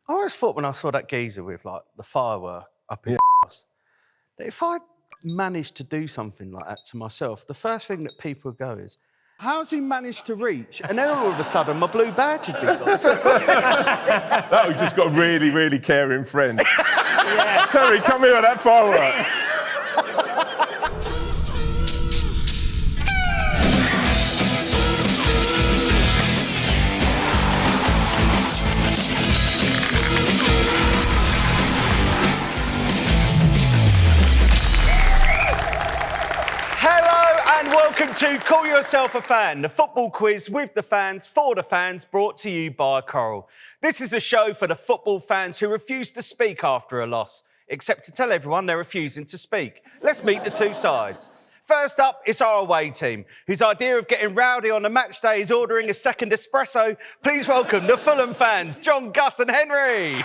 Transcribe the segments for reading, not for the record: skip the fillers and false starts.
I always thought when I saw that geezer with, like, the firework up his ass, that if I managed to do something like that to myself, the first thing that people would go is, how's he managed to reach? And then all of a sudden, my blue badge would be gone. That was just got a really, really caring friend. Terry, come here with that firework. Welcome to Call Yourself a Fan, the football quiz with the fans, for the fans, brought to you by Coral. This is a show for the football fans who refuse to speak after a loss, except to tell everyone they're refusing to speak. Let's meet the two sides. First up, it's our away team, whose idea of getting rowdy on a match day is ordering a second espresso. Please welcome the Fulham fans, John, Gus and Henry.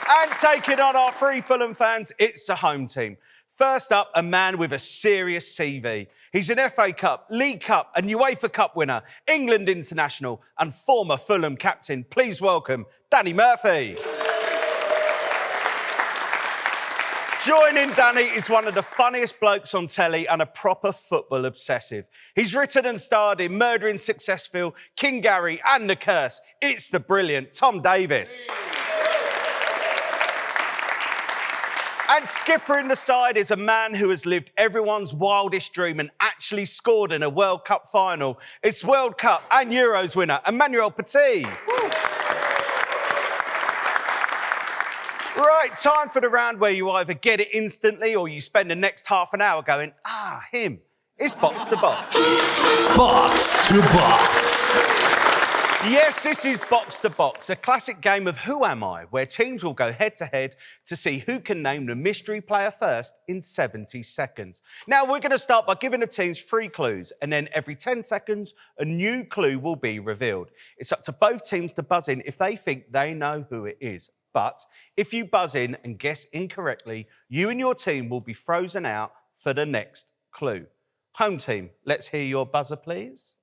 And taking on our three Fulham fans, it's the home team. First up, a man with a serious CV. He's an FA Cup, League Cup and UEFA Cup winner, England international and former Fulham captain. Please welcome Danny Murphy. Joining Danny is one of the funniest blokes on telly and a proper football obsessive. He's written and starred in Murdering Successful, King Gary and The Curse. It's the brilliant Tom Davis. And skipper in the side is a man who has lived everyone's wildest dream and actually scored in a World Cup final. It's World Cup and Euros winner, Emmanuel Petit. Right, time for the round where you either get it instantly or you spend the next half an hour going, him. It's box to box. Box to box. Yes, this is Box to Box, a classic game of Who Am I, where teams will go head-to-head to see who can name the mystery player first in 70 seconds. Now, we're going to start by giving the teams 3 clues, and then every 10 seconds, a new clue will be revealed. It's up to both teams to buzz in if they think they know who it is. But if you buzz in and guess incorrectly, you and your team will be frozen out for the next clue. Home team, let's hear your buzzer, please.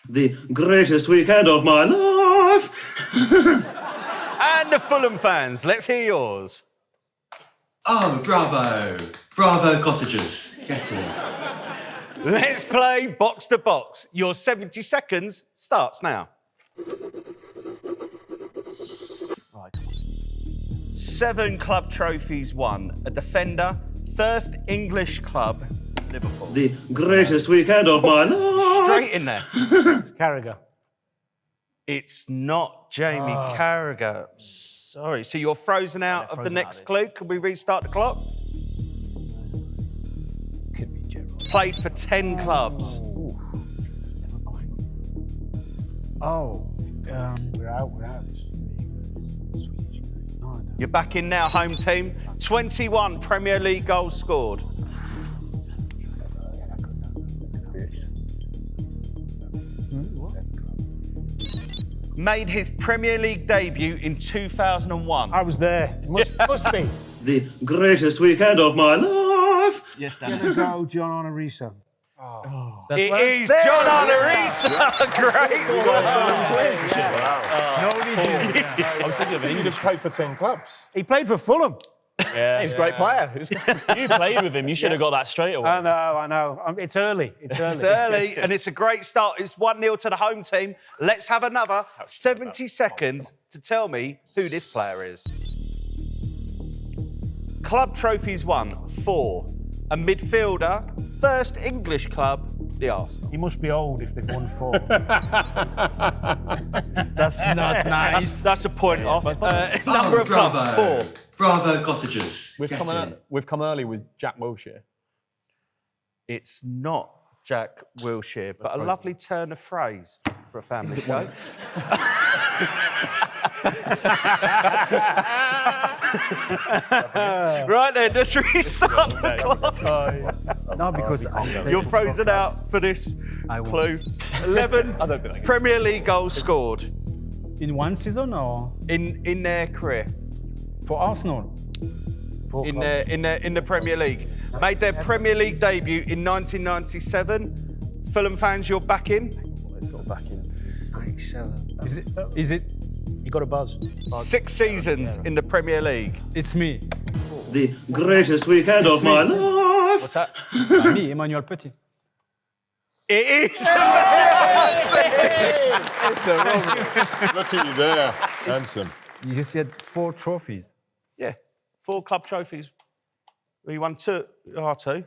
The greatest weekend of my life. And the Fulham fans, let's hear yours. Oh, bravo. Bravo, cottagers. Get in. Let's play Box to Box. Your 70 seconds starts now. Right. 7 club trophies won. A defender, first English club, Liverpool. The greatest weekend of my life. Straight in there. Carragher. It's not Jamie Carragher. Sorry. So you're frozen out of the next clue. Can we restart the clock? Could be Gerald. Played for 10 clubs. We're out. You're back in now, home team. 21 Premier League goals scored. Made his Premier League debut in 2001. I was there. Must be. The greatest weekend of my life. Yes, Dan. Gonna go John Onorisa. It is John Onorisa. Great work. Nobody did. I was thinking of it. He just played for 10 clubs. He played for Fulham. Yeah, He's a great player. You played with him. You should have got that straight away. I know. It's early. It's early, and it's a great start. It's 1-0 to the home team. Let's have another 70 seconds to tell me who this player is. Club trophies won, 4. A midfielder, first English club, the Arsenal. He must be old if they've won 4. That's not nice. That's a point off. Number of bravo. clubs, 4. Bravo, cottagers. We've come early with Jack Wilshere. It's not Jack Wilshere, but a lovely turn of phrase for a family show. Right then, let's restart the clock. No, because You're frozen out for this clue. 11 Premier League goals scored In one season or in their career. for Arsenal? In the Premier League. Made their Premier League debut in 1997. Fulham fans, you're back in. 6, 7. Is it? You got a buzz. 6 seasons in the Premier League. It's me. The greatest weekend of my life. What's that? Me, Emmanuel Petit. It is. Look at you there. Handsome. You said 4 trophies. Yeah, 4 club trophies. We won 2, R2.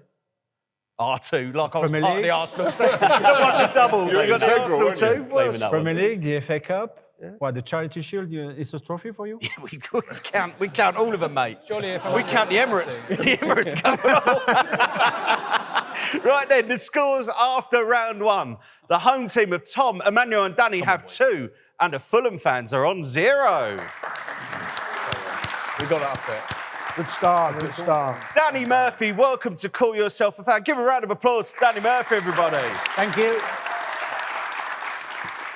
R2, like I was Premier part of the League? Arsenal team. I won the double. You're We got the integral, Arsenal weren't you? too. Claiming that Premier one. League, the FA Cup. What, the Charity Shield is a trophy for you? We count all of them, mate. Surely if We count the Emirates. The Emirates come along. Right then, the scores after round 1. The home team of Tom, Emmanuel and Danny have 2, and the Fulham fans are on 0. We got it up there. Good start, good start. Danny Murphy, welcome to Call Yourself a Fan. Give a round of applause to Danny Murphy, everybody. Thank you.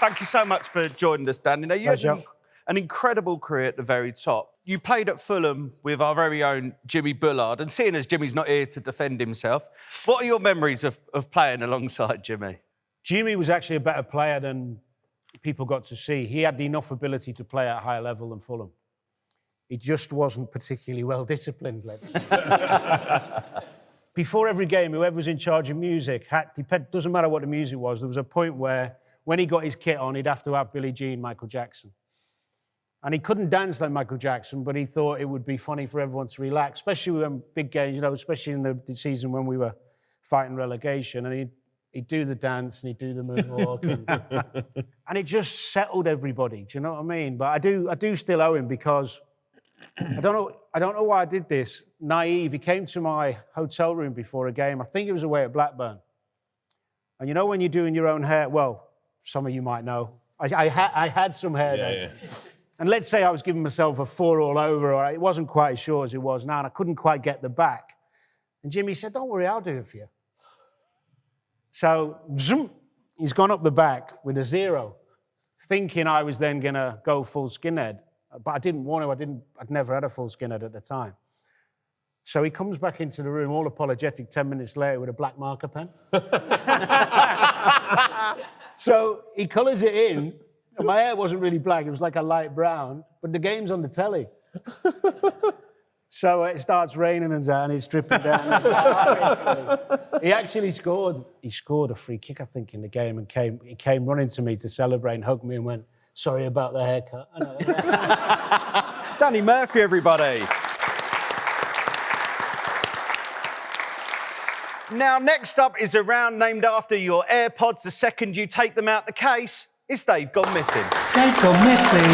Thank you so much for joining us, Danny. Now, you had Pleasure. an incredible career at the very top. You played at Fulham with our very own Jimmy Bullard, and seeing as Jimmy's not here to defend himself, what are your memories of playing alongside Jimmy? Jimmy was actually a better player than people got to see. He had enough ability to play at a higher level than Fulham. He just wasn't particularly well disciplined, let's say. Before every game, whoever was in charge of music, doesn't matter what the music was, there was a point where when he got his kit on, he'd have to have Billie Jean, Michael Jackson. And he couldn't dance like Michael Jackson, but he thought it would be funny for everyone to relax, especially when big games, you know, especially in the season when we were fighting relegation. And he'd do the dance and he'd do the moonwalk. And it just settled everybody, do you know what I mean? But I do still owe him because I don't know why I did this. Naive, he came to my hotel room before a game. I think it was away at Blackburn. And you know when you're doing your own hair, well, some of you might know. I had some hair then. Yeah. And let's say I was giving myself a 4 all over, or it wasn't quite as short as it was now, and I couldn't quite get the back. And Jimmy said, don't worry, I'll do it for you. So, zoom, he's gone up the back with a 0, thinking I was then going to go full skinhead. But I didn't want to. I'd never had a full skinhead at the time. So he comes back into the room, all apologetic, 10 minutes later with a black marker pen. So he colours it in. And my hair wasn't really black. It was like a light brown. But the game's on the telly. So it starts raining and he's stripping down. He actually scored. He scored a free kick, I think, in the game. And he came running to me to celebrate and hugged me and went, sorry about the haircut. I know. Danny Murphy, everybody. Now, next up is a round named after your AirPods. The second you take them out the case, it's They've Gone Missing. They've gone missing.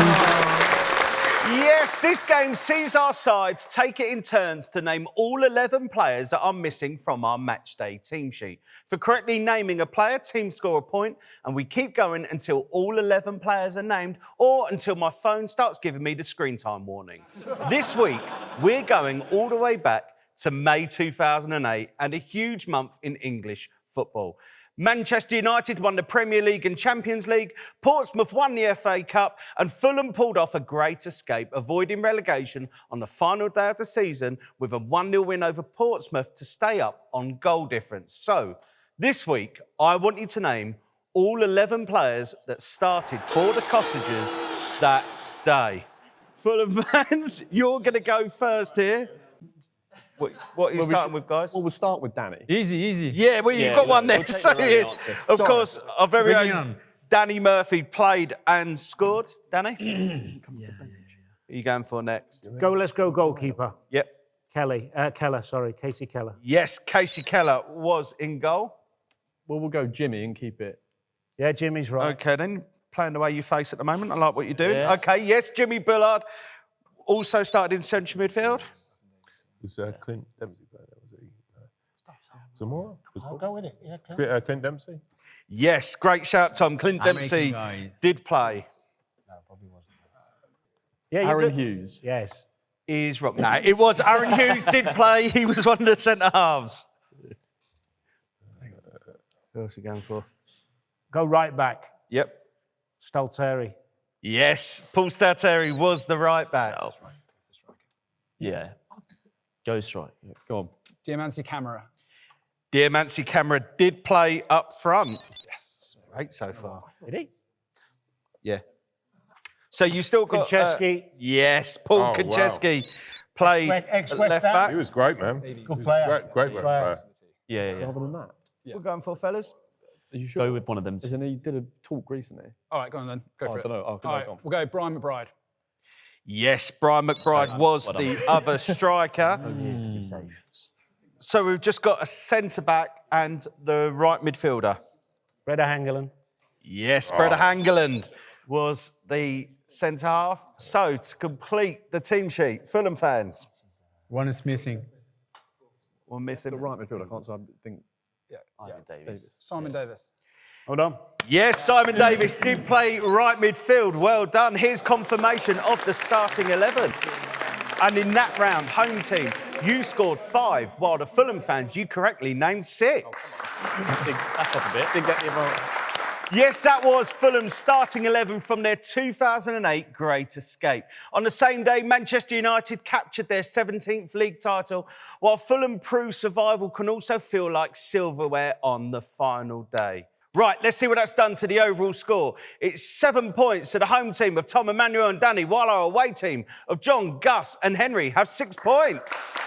Yes, this game sees our sides take it in turns to name all 11 players that are missing from our matchday team sheet. For correctly naming a player, teams score a point, and we keep going until all 11 players are named or until my phone starts giving me the screen time warning. This week, we're going all the way back to May 2008 and a huge month in English football. Manchester United won the Premier League and Champions League, Portsmouth won the FA Cup, and Fulham pulled off a great escape, avoiding relegation on the final day of the season with a 1-0 win over Portsmouth to stay up on goal difference. So, this week, I want you to name all 11 players that started for the Cottagers that day. Fulham fans, you're going to go first here. What are you starting with, guys? Well, we'll start with Danny. Easy, easy. Yeah, well, you've got one there. we'll take So the right yes, answer. of Sorry. course, our very Bring it own on. Danny Murphy played and scored. Danny? Who are you going for next? Let's go goalkeeper. Yep. Casey Keller. Yes, Casey Keller was in goal. Well, we'll go Jimmy and keep it. Yeah, Jimmy's right. Okay, then. Playing the way you face at the moment. I like what you're doing. Yeah. Okay, yes, Jimmy Bullard also started in central midfield. Was Clint Dempsey playing there? Was he? Zamora? I'll go with it. Yeah, Clint Dempsey? Yes, great shout, Tom. Clint Dempsey did play. yeah Aaron Hughes. Yes. Is wrong. No, it was Aaron Hughes did play. He was one of the centre halves. Who else are you going for? Go right back. Yep. Stalteri. Yes, Paul Stalteri was the right back. Yeah. Go strike. Yeah. Go on. Diamanti Camera. Diamanti Camera did play up front. Yes, great so far. Did he? Yeah. So you still got... Konchesky. yes, Paul Oh, Konchesky played Ex-West left Ham. back. He was great, man. Good player. Great player. Yeah. Rather than that. We're going for, fellas? Are you sure? Go with one of them. As in, he did a talk recently. All right, go on then. Go for I it. don't know. All right, we'll go Brian McBride. Yes, Brian McBride was the other striker. To be safe. So we've just got a centre-back and the right midfielder. Breda Hangeland. Yes, Breda Hangeland was the centre-half. So to complete the team sheet, Fulham fans, One is missing. we're missing... The right midfield, I can't say. I think. Ivan Davies. Simon Davis. Hold on. Yes, Simon Davis did play right midfield. Well done. Here's confirmation of the starting 11. And in that round, home team, you scored 5, while the Fulham fans, you correctly named 6. Back up a bit. Didn't get the amount. Yes, that was Fulham's starting 11 from their 2008 Great Escape. On the same day, Manchester United captured their 17th league title, while Fulham proved survival can also feel like silverware on the final day. Right, let's see what that's done to the overall score. It's 7 points to the home team of Tom, Emmanuel and Danny, while our away team of John, Gus and Henry have 6 points.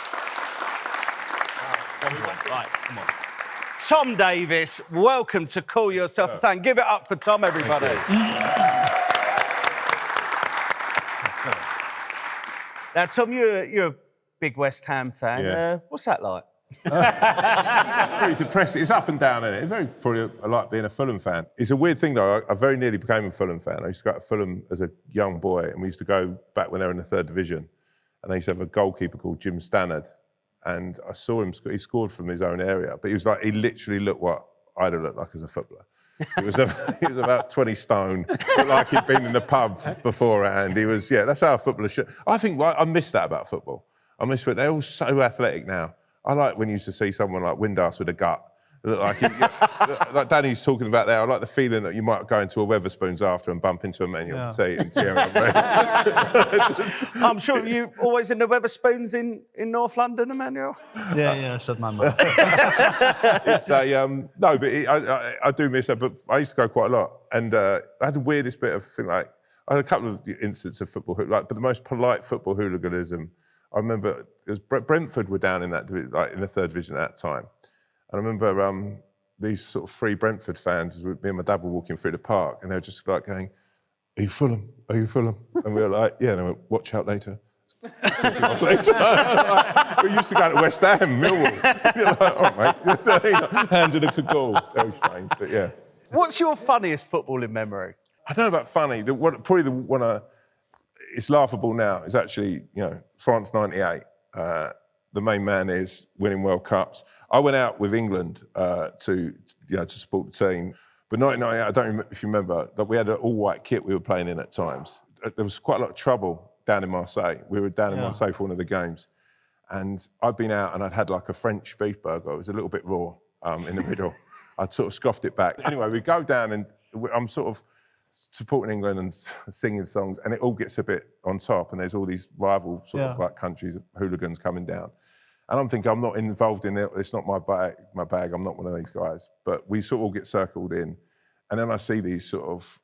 Right, come on. Tom Davis, welcome to Call Yourself a Fan. Give it up for Tom, everybody. Now, Tom, you're a big West Ham fan. Yeah. What's that like? Very depressing. It's up and down, isn't it? It's very probably like being a Fulham fan. It's a weird thing, though. I very nearly became a Fulham fan. I used to go to Fulham as a young boy, and we used to go back when they were in the 3rd division. And they used to have a goalkeeper called Jim Stannard. And I saw him, he scored from his own area, but he literally looked what I'd have looked like as a footballer. He was about 20 stone, looked like he'd been in the pub beforehand. That's how a footballer should. I think I miss that about football. I miss it. They're all so athletic now. I like when you used to see someone like Windass with a gut. Look like Danny's talking about there. I like the feeling that you might go into a Wetherspoons after and bump into Emmanuel Petit and Thierry Henry. I'm sure you always in the Wetherspoons in North London, Emmanuel? Yeah, shut my mouth. No, but I do miss that. But I used to go quite a lot, and I had the weirdest bit of thing. Like I had a couple of incidents of football, but the most polite football hooliganism. I remember it was Brentford were down in that like in the 3rd division at that time. And I remember these sort of 3 Brentford fans, me and my dad were walking through the park, and they were just like going, "Are you Fulham? Are you Fulham?" And we were like, "Yeah." And I went, "Watch out later." We used to go to West Ham, Millwall. You're like, "Oh, mate." Hands in a cagoule. Very strange, but yeah. What's your funniest footballing memory? I don't know about funny. Probably the one it's laughable now. It's actually, France '98. The main man is winning World Cups. I went out with England to support the team. But 1998, I don't remember if you remember, that we had an all-white kit we were playing in at times. There was quite a lot of trouble down in Marseille. We were down in Marseille for one of the games. And I'd been out and I'd had like a French beef burger. It was a little bit raw in the middle. I'd sort of scoffed it back. Anyway, we go down and I'm sort of supporting England and singing songs, and it all gets a bit on top, and there's all these rival sort of like countries, hooligans coming down. And I'm thinking, I'm not involved in it, it's not my bag, I'm not one of these guys. But we sort of all get circled in, and then I see these sort of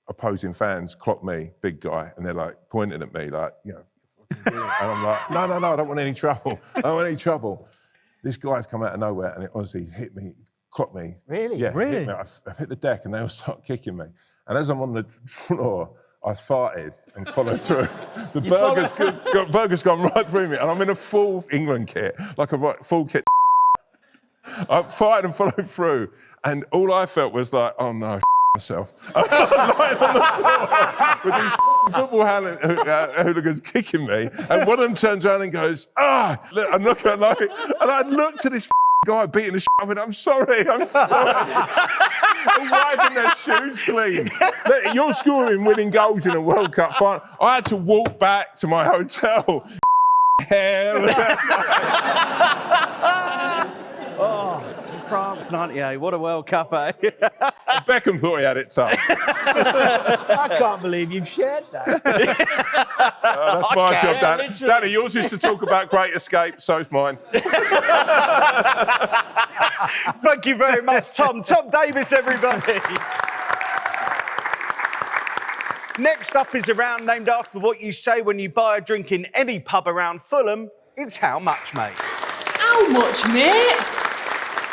opposing fans clock me, big guy, and they're like pointing at me like, and I'm like, no, I don't want any trouble. I don't want any trouble. This guy's come out of nowhere, and it honestly hit me, clocked me. Really? Yeah, Really? hit me. I hit the deck, and they all start kicking me. And as I'm on the floor, I farted and followed through. The burger's gone right through me, and I'm in a full England kit, like a full kit. I farted and followed through, and all I felt was like, oh no, myself. I'm lying on the floor with these football hooligans kicking me, and one of them turns around and goes, look, I'm looking at like, and I looked to this guy beating the shit out of me. I'm sorry. I'm wiping their shoes clean. Look, you're scoring winning goals in a World Cup final. I had to walk back to my hotel. Hell. France '98, what a World Cup, eh? Beckham thought he had it tough. I can't believe you've shared that. That's my job, Danny. Danny, yours is to talk about Great Escape, so's mine. Thank you very much, Tom. Tom Davis, everybody. Next up is a round named after what you say when you buy a drink in any pub around Fulham. It's how much, mate? How much, mate?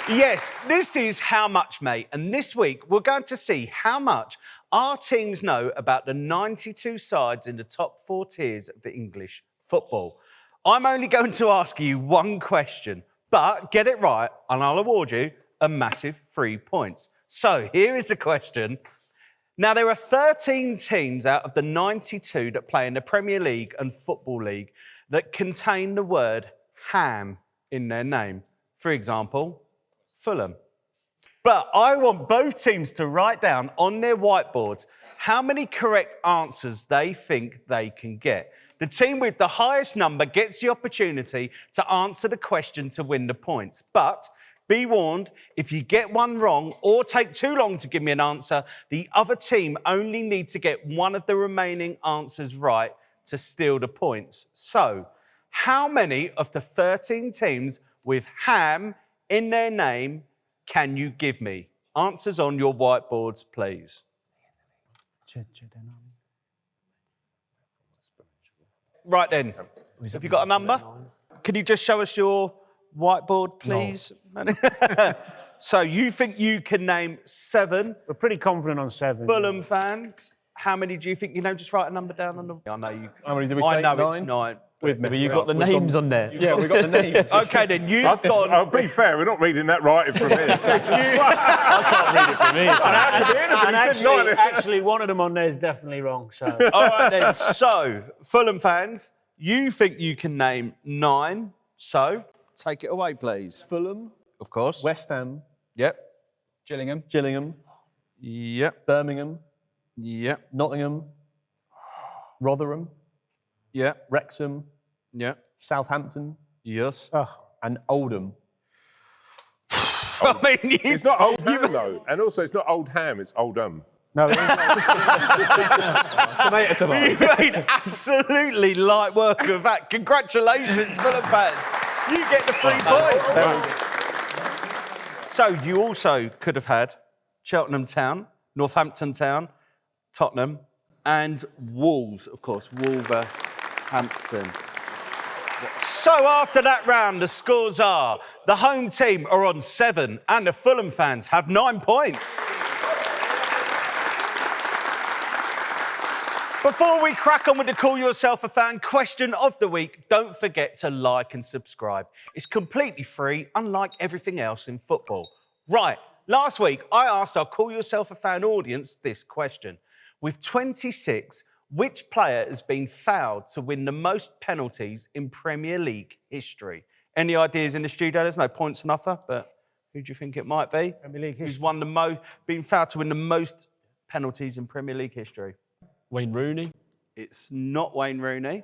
Yes, this is how much, mate. And this week, we're going to see how much our teams know about the 92 sides in the top 4 tiers of the English football. I'm only going to ask you one question, but get it right and I'll award you a massive 3 points. So here is the question. Now, there are 13 teams out of the 92 that play in the Premier League and Football League that contain the word ham in their name. For example, Fulham. But I want both teams to write down on their whiteboards how many correct answers they think they can get. The team with the highest number gets the opportunity to answer the question to win the points. But be warned, if you get one wrong or take too long to give me an answer, the other team only need to get one of the remaining answers right to steal the points. So, how many of the 13 teams with ham in their name can you give me? Answers on your whiteboards, please. Right then, have you got a number? Can you just show us your whiteboard, please? No. So you think you can name 7? We're pretty confident on 7. Fulham fans. How many do you think you know? Just write a number down on the... I know you... How many did we I say? know 9? it's 9. But you've got the names on there. Yeah, we've got the names. OK, then you've gone... I'll be fair, we're not reading that writing from here. I can't read it from here. And actually, one of them on there is definitely wrong. So. All right, then. So, Fulham fans, you think you can name 9. So, take it away, please. Fulham, Of course. West Ham, Yep. Gillingham, Yep. Birmingham, Yep. Nottingham, Rotherham, Yep. Wrexham, Yep. Southampton, Yes. and Oldham. I mean, It's not Old Ham, though. And also, it's not Old Ham, it's Oldham. No, Tomato. you made absolutely light work of that. Congratulations, Fulham fans. You get the 3 points. So you also could have had Cheltenham Town, Northampton Town, Tottenham, and Wolves, of course, Wolverhampton. So after that round, the scores are the home team are on 7 and the Fulham fans have 9 points. Before we crack on with the Call Yourself a Fan question of the week, don't forget to like and subscribe. It's completely free, unlike everything else in football. Right, last week I asked our Call Yourself a Fan audience this question. With 26, which player has been fouled to win the most penalties in Premier League history? Any ideas in the studio? There's no points on offer, but who do you think it might be? Premier League history. Who's won the been fouled to win the most penalties in Premier League history? Wayne Rooney. It's not Wayne Rooney.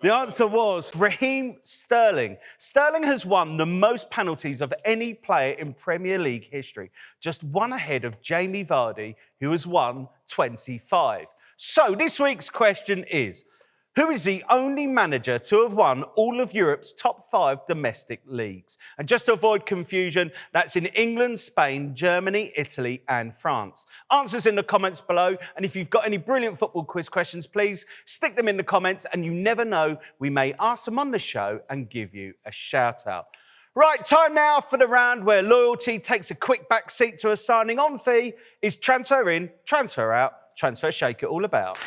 The answer was Raheem Sterling. Sterling has won the most penalties of any player in Premier League history, just one ahead of Jamie Vardy, who has won 25. So this week's question is, who is the only manager to have won all of Europe's top 5 domestic leagues? And just to avoid confusion, that's in England, Spain, Germany, Italy and France. Answers in the comments below. And if you've got any brilliant football quiz questions, please stick them in the comments and you never know, we may ask them on the show and give you a shout out. Right, time now for the round where loyalty takes a quick back seat to a signing on fee. Is transfer in, transfer out, transfer shake it all about.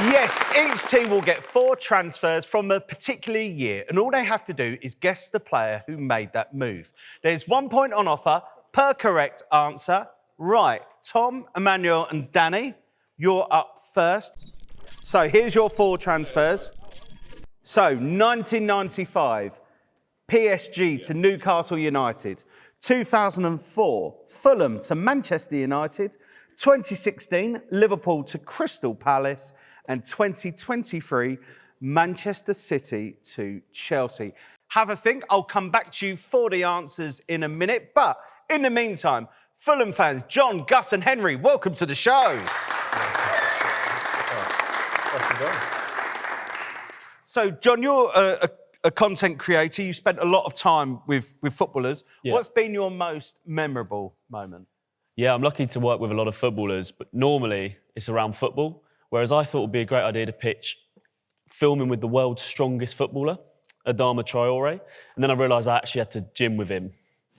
Yes, each team will get 4 transfers from a particular year, and all they have to do is guess the player who made that move. There's 1 point on offer per correct answer. Right, Tom, Emmanuel, and Danny, you're up first. So here's your 4 transfers. So 1995, PSG to Newcastle United. 2004, Fulham to Manchester United. 2016, Liverpool to Crystal Palace. And 2023, Manchester City to Chelsea. Have a think. I'll come back to you for the answers in a minute. But in the meantime, Fulham fans, John, Gus and Henry, welcome to the show. So, John, you're a content creator. You spent a lot of time with footballers. Yeah. What's been your most memorable moment? Yeah, I'm lucky to work with a lot of footballers, but normally it's around football. Whereas I thought it would be a great idea to pitch filming with the world's strongest footballer, Adama Traore. And then I realised I actually had to gym with him.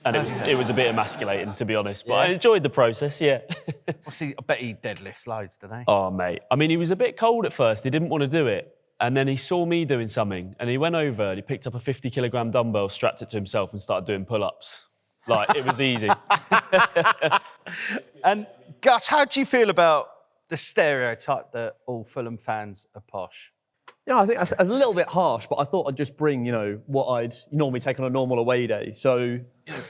And it was a bit emasculating, to be honest. But I enjoyed the process, yeah. I bet he deadlifts loads, doesn't he? Oh, mate. I mean, he was a bit cold at first. He didn't want to do it. And then he saw me doing something. And he went over and he picked up a 50-kilogram dumbbell, strapped it to himself and started doing pull-ups. Like, it was easy. And Gus, how do you feel about the stereotype that all Fulham fans are posh? Yeah, I think that's a little bit harsh, but I thought I'd just bring, what I'd normally take on a normal away day. So,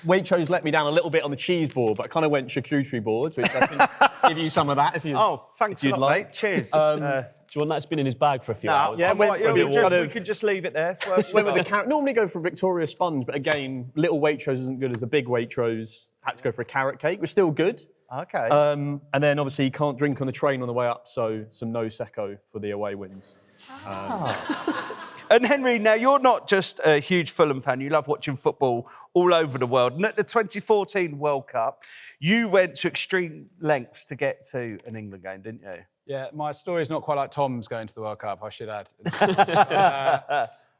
Waitrose let me down a little bit on the cheese board, but I kind of went charcuterie boards, which I can give you some of that if you. Oh, thanks a lot, mate. Cheers. Do you want that? It's been in his bag for a few hours. Yeah, we could just leave it there. Went with the carrot. Normally go for a Victoria sponge, but again, little Waitrose isn't good as the big Waitrose. Had to go for a carrot cake, which was still good. Okay. And then obviously you can't drink on the train on the way up, so some no secco for the away wins. And Henry, now you're not just a huge Fulham fan, you love watching football all over the world. And at the 2014 World Cup, you went to extreme lengths to get to an England game, didn't you? Yeah, my story's not quite like Tom's going to the World Cup, I should add.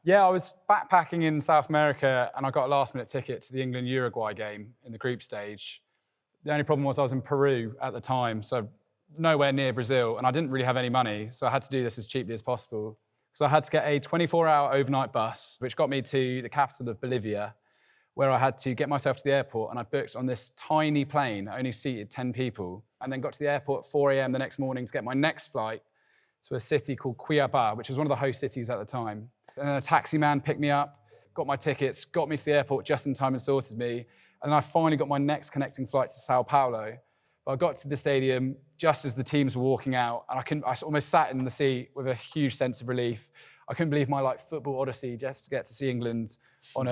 Yeah, I was backpacking in South America and I got a last-minute ticket to the England-Uruguay game in the group stage. The only problem was I was in Peru at the time, so nowhere near Brazil, and I didn't really have any money, so I had to do this as cheaply as possible. So I had to get a 24-hour overnight bus, which got me to the capital of Bolivia, where I had to get myself to the airport, and I booked on this tiny plane, only seated 10 people, and then got to the airport at 4 a.m. the next morning to get my next flight to a city called Cuiabá, which was one of the host cities at the time. And then a taxi man picked me up, got my tickets, got me to the airport just in time and sorted me. And then I finally got my next connecting flight to Sao Paulo. But I got to the stadium just as the teams were walking out, and I almost sat in the seat with a huge sense of relief. I couldn't believe my football odyssey just to get to see England on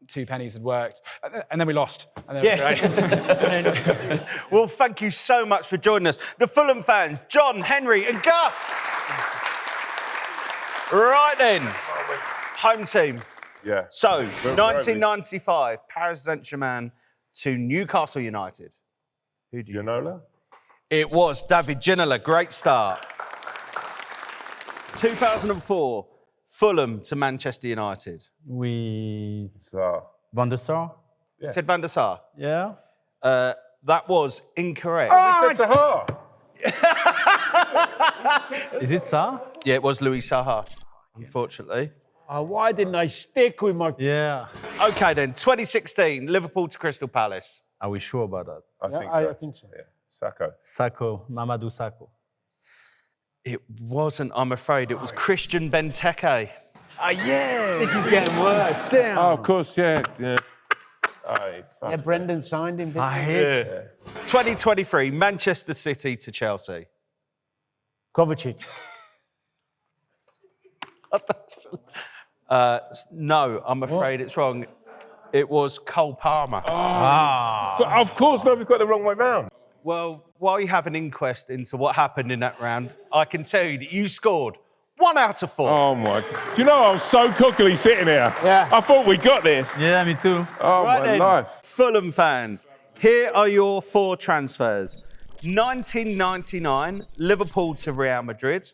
2 pennies had worked. And then we lost. And then Well, thank you so much for joining us. The Fulham fans, John, Henry and Gus. Right then, home team. Yeah. So, 1995, Paris Saint-Germain to Newcastle United. Who do you Ginola? It was David Ginola. Great start. 2004, Fulham to Manchester United. Van der Sar? Yeah. Said Van der Sar? Yeah. That was incorrect. Oh, he said Sahar. Is it Sar? Yeah, it was Louis Saha, unfortunately. Why didn't I stick with my... Yeah. OK, then, 2016, Liverpool to Crystal Palace. Are we sure about that? I think so. I think so. Yeah. Sacco. Sacco, Mamadou Sacco. It wasn't, I'm afraid. It was Christian Benteke. Yeah! This is getting worse. Damn! Oh, of course, yeah. Yeah, Brendan signed him, didn't I he? hate it. 2023, Manchester City to Chelsea. Kovacic. No, I'm afraid it's wrong. It was Cole Palmer. Of course, no, we've got the wrong way round. Well, while you have an inquest into what happened in that round, I can tell you that you scored 1 out of 4. Oh, my God. Do you know, I was so cookily sitting here. Yeah. I thought we got this. Yeah, me too. Oh, Right my then, life. Fulham fans, here are your 4 transfers. 1999, Liverpool to Real Madrid.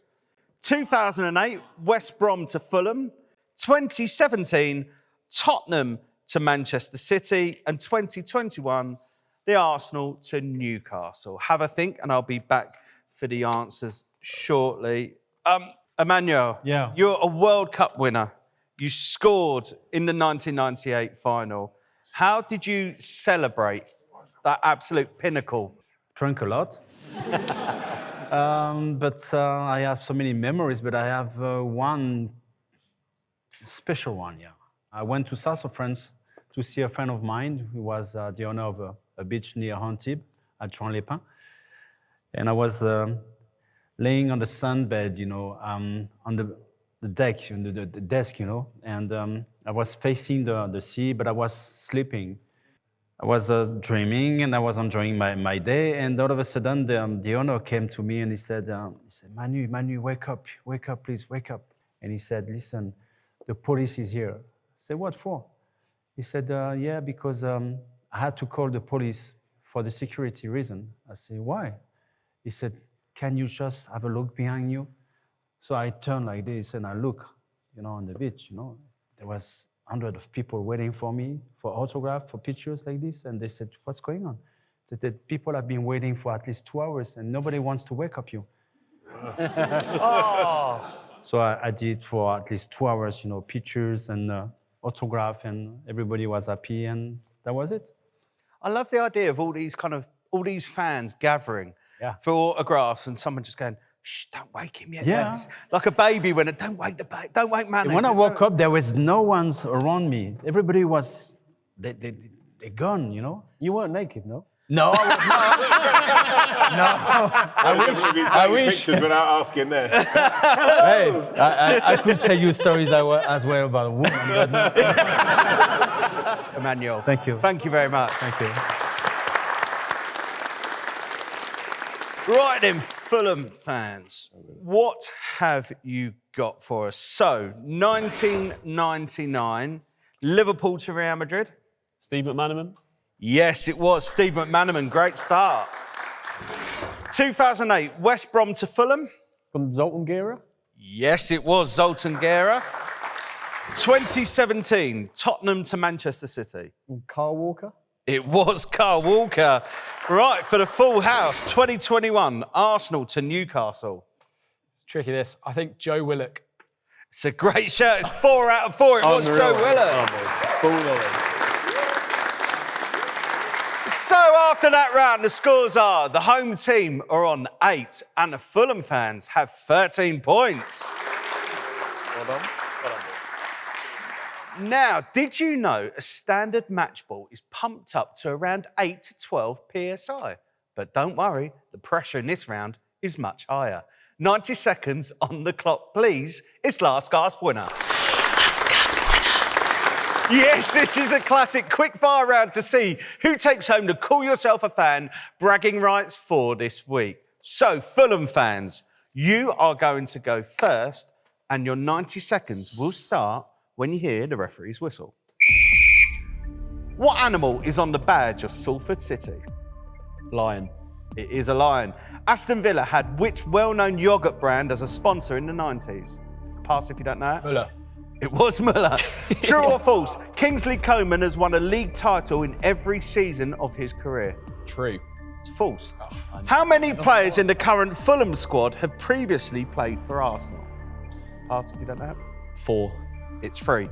2008, West Brom to Fulham. 2017, Tottenham to Manchester City. And 2021, the Arsenal to Newcastle. Have a think, and I'll be back for the answers shortly. Emmanuel, Yeah. you're a World Cup winner. You scored in the 1998 final. How did you celebrate that absolute pinnacle? Drank a lot. But I have so many memories, but I have one special one, yeah. I went to south of France to see a friend of mine who was the owner of a beach near Antibes at Juan-les-Pins. And I was laying on the sunbed, on the deck, the desk, and I was facing the sea, but I was sleeping. I was dreaming and I was enjoying my day, and all of a sudden the owner came to me and he said, Manu, wake up, please, wake up. And he said, listen, the police is here. I said, what for? He said, yeah, because I had to call the police for the security reason. I said, why? He said, can you just have a look behind you? So I turned like this and I look, on the beach, There was hundreds of people waiting for me for autograph, for pictures like this. And they said, what's going on? They said, people have been waiting for at least 2 hours and nobody wants to wake up you. So I did for at least 2 hours, pictures and autograph, and everybody was happy, and that was it. I love the idea of all these fans gathering for autographs and someone just going, shh, don't wake him yet. Yeah. It's like a baby when don't wake man. And when I woke up, there was no one around me. Everybody was, they're gone, You weren't naked, no? No, I was not. No, I wish. Pictures without asking there. Hey, I could tell you stories as well about women, but no. Emmanuel. Thank you. Thank you very much. Thank you. Right then, Fulham fans, what have you got for us? So, 1999, Liverpool to Real Madrid. Steve McManaman. Yes, it was Steve McManaman. Great start. 2008, West Brom to Fulham. From Zoltan Gera. Yes, it was Zoltan Gera. 2017, Tottenham to Manchester City. And Carl Walker. It was Carl Walker. Right, for the full house, 2021, Arsenal to Newcastle. It's tricky, this. I think Joe Willock. It's a great shirt. It's 4 out of 4. It was Joe Willock. So after that round, the scores are the home team are on 8 and the Fulham fans have 13 points. Well done. Now, did you know a standard match ball is pumped up to around 8 to 12 psi? But don't worry, the pressure in this round is much higher. 90 seconds on the clock, please. It's last gasp winner. Yes, this is a classic quick-fire round to see who takes home the Call Yourself a Fan bragging rights for this week. So, Fulham fans, you are going to go first, and your 90 seconds will start when you hear the referee's whistle. What animal is on the badge of Salford City? Lion. It is a lion. Aston Villa had which well-known yoghurt brand as a sponsor in the 90s? Pass if you don't know it. Muller. It was Muller. True or false? Kingsley Coman has won a league title in every season of his career. True. It's false. How many players in the current Fulham squad have previously played for Arsenal? Pass if you don't know it. 4. It's 3.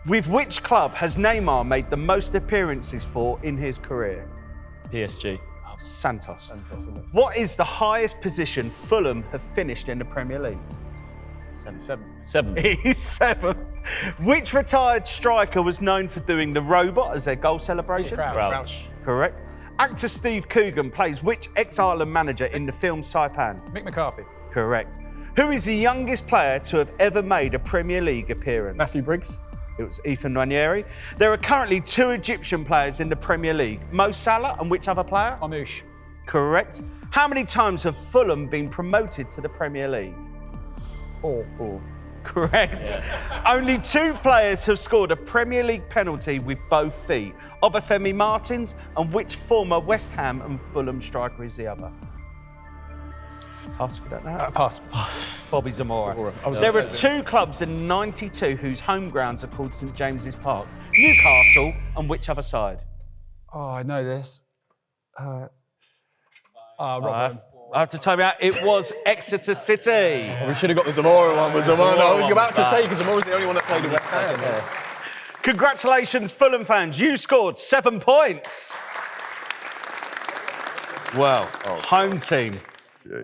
With which club has Neymar made the most appearances for in his career? PSG. Santos. What is the highest position Fulham have finished in the Premier League? 7. It is 7. Which retired striker was known for doing the robot as their goal celebration? Crouch. Correct. Actor Steve Coogan plays which ex-Ireland manager in the film Saipan? Mick McCarthy. Correct. Who is the youngest player to have ever made a Premier League appearance? Matthew Briggs. It was Ethan Ranieri. There are currently 2 Egyptian players in the Premier League. Mo Salah and which other player? Marmouche. Correct. How many times have Fulham been promoted to the Premier League? 4. Correct. Yeah. Only 2 players have scored a Premier League penalty with both feet. Obafemi Martins, and which former West Ham and Fulham striker is the other? Pass if you don't know. Pass. Bobby Zamora. There are 2 clubs in '92 whose home grounds are called St James's Park. Newcastle and which other side? Oh, I know this. I have to time you out. It was Exeter City. We should have got the Zamora one. Was the one I was about to say, because Zamora's the only one that played in West Ham. Yeah. Congratulations, Fulham fans. You scored 7 points. Well, home team.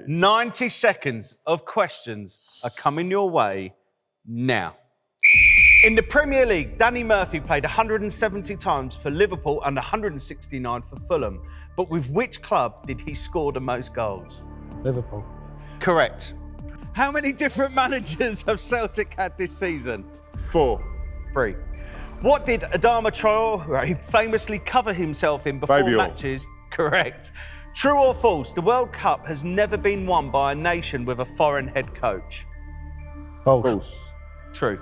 90 seconds of questions are coming your way now. In the Premier League, Danny Murphy played 170 times for Liverpool and 169 for Fulham. But with which club did he score the most goals? Liverpool. Correct. How many different managers have Celtic had this season? 4. 3. What did Adama Traore famously cover himself in before matches? Correct. True or false? The World Cup has never been won by a nation with a foreign head coach. False. True.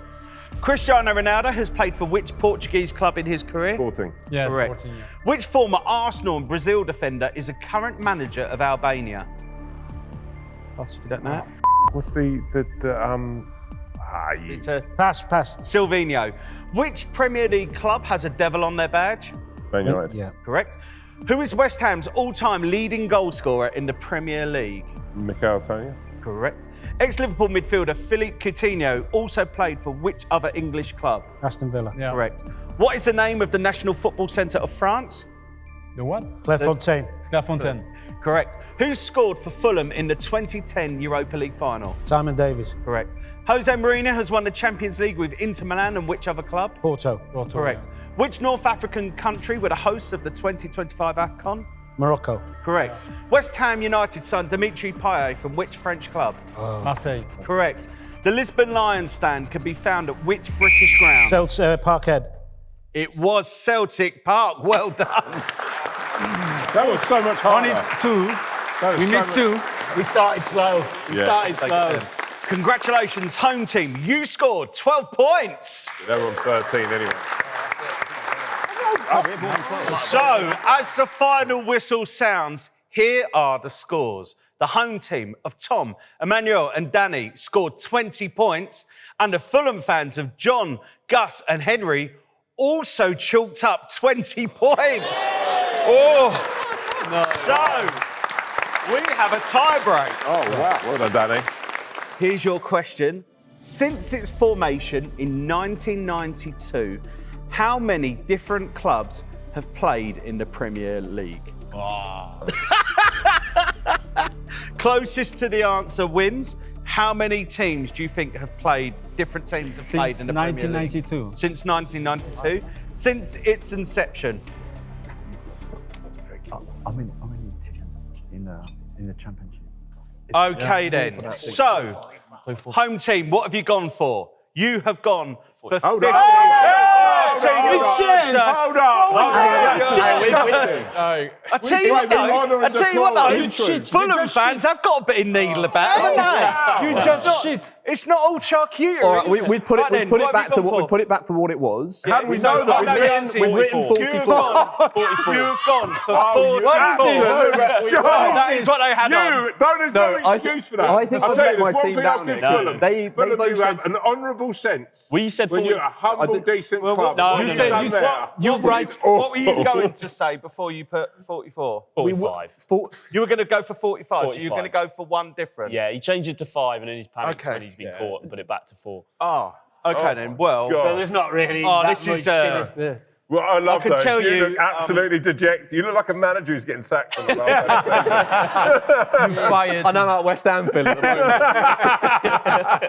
Cristiano Ronaldo has played for which Portuguese club in his career? Sporting. Yeah, Correct. Sporting, yeah. Which former Arsenal and Brazil defender is a current manager of Albania? Pass if you don't know. What's It's a Pass. Silvino. Which Premier League club has a devil on their badge? Man United. Yeah. Correct. Who is West Ham's all-time leading goal scorer in the Premier League? Mikel Antonio. Correct. Ex-Liverpool midfielder Philippe Coutinho also played for which other English club? Aston Villa. Yeah. Correct. What is the name of the National Football Centre of France? The what? Clairefontaine. Clairefontaine. Correct. Who scored for Fulham in the 2010 Europa League final? Simon Davies. Correct. Jose Mourinho has won the Champions League with Inter Milan and which other club? Porto. Correct. Which North African country were the hosts of the 2025 AFCON? Morocco. Correct. West Ham United signed Dimitri Payet from which French club? Marseille. Correct. The Lisbon Lions stand can be found at which British ground? Parkhead. It was Celtic Park. Well done. That was so much harder. Only two. We missed two. We started slow. Congratulations, home team. You scored 12 points. They were on 13 anyway. So, as the final whistle sounds, here are the scores. The home team of Tom, Emmanuel and Danny scored 20 points, and the Fulham fans of John, Gus and Henry also chalked up 20 points. So, we have a tie-break. Oh, wow. Well done, Danny. Here's your question. Since its formation in 1992, how many different clubs have played in the Premier League? Closest to the answer wins. How many teams do you think have played, different teams have played in the Premier League? 1992. Since 1992. Since its inception. How many teams in the championship? Okay then. So, home team, what have you gone for? You have gone for 50. Hold on. Hold I tell you what though, Fulham fans have got a bit of needle about them, haven't they? You just shit. It's not all charcuterie. All right, we put it back to what it was. How do we know that? We've written 44. You've gone for 44. That is what they had on. There's no excuse for that. I think I'll tell you, my there's one team thing down I'll give there. Fulham. They Fulham, both you said- have an honourable sense. We said when you're a humble, decent club. no, What you you've said- done you there said- you is right. awful. What were you going to say before you put 44? 45. You were going to go for 45, so you were 45. going to go for one different? Yeah, he changed it to 5 and then he's panicked Okay. when he's been caught and put it back to 4. Oh, okay then. Well, God. So there's not really. Oh, that this much is, sinister. Well, I love I can those. tell You you, look absolutely dejected. You look like a manager who's getting sacked from the last episode. Fired. I know how West Ham feel at the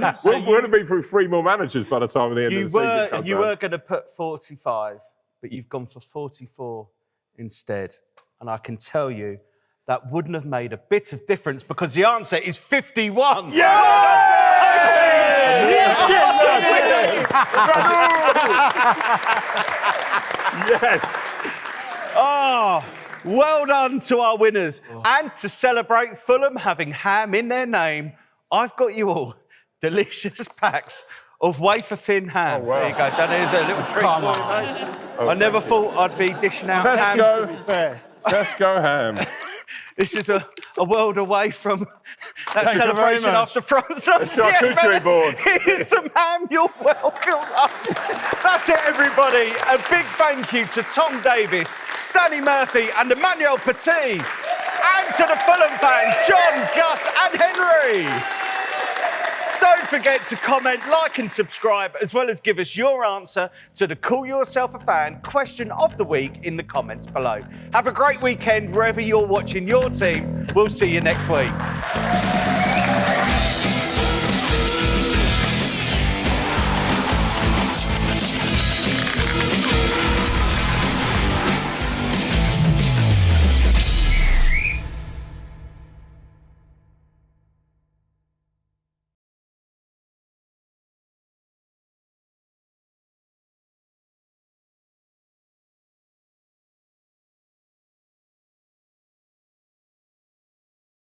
moment. We're going to be through 3 more managers by the time of the end you of the season comes were round. going to put 45, but you've gone for 44 instead. And I can tell you that wouldn't have made a bit of difference because the answer is 51. Yes. Oh, well done to our winners. And to celebrate Fulham having ham in their name, I've got you all delicious packs of wafer-thin ham. Oh, wow. There you go. There's a little treat for you, mate. I never thought I'd be dishing out ham. Tesco ham. This is a world away from that Thank you very celebration much. after France. charcuterie board. Here's some ham. You're welcome. That's it, everybody. A big thank you to Tom Davis, Danny Murphy and Emmanuel Petit. And to the Fulham fans, John, Gus and Henry. Don't forget to comment, like and subscribe, as well as give us your answer to the Call Yourself a Fan question of the week in the comments below. Have a great weekend wherever you're watching your team. We'll see you next week.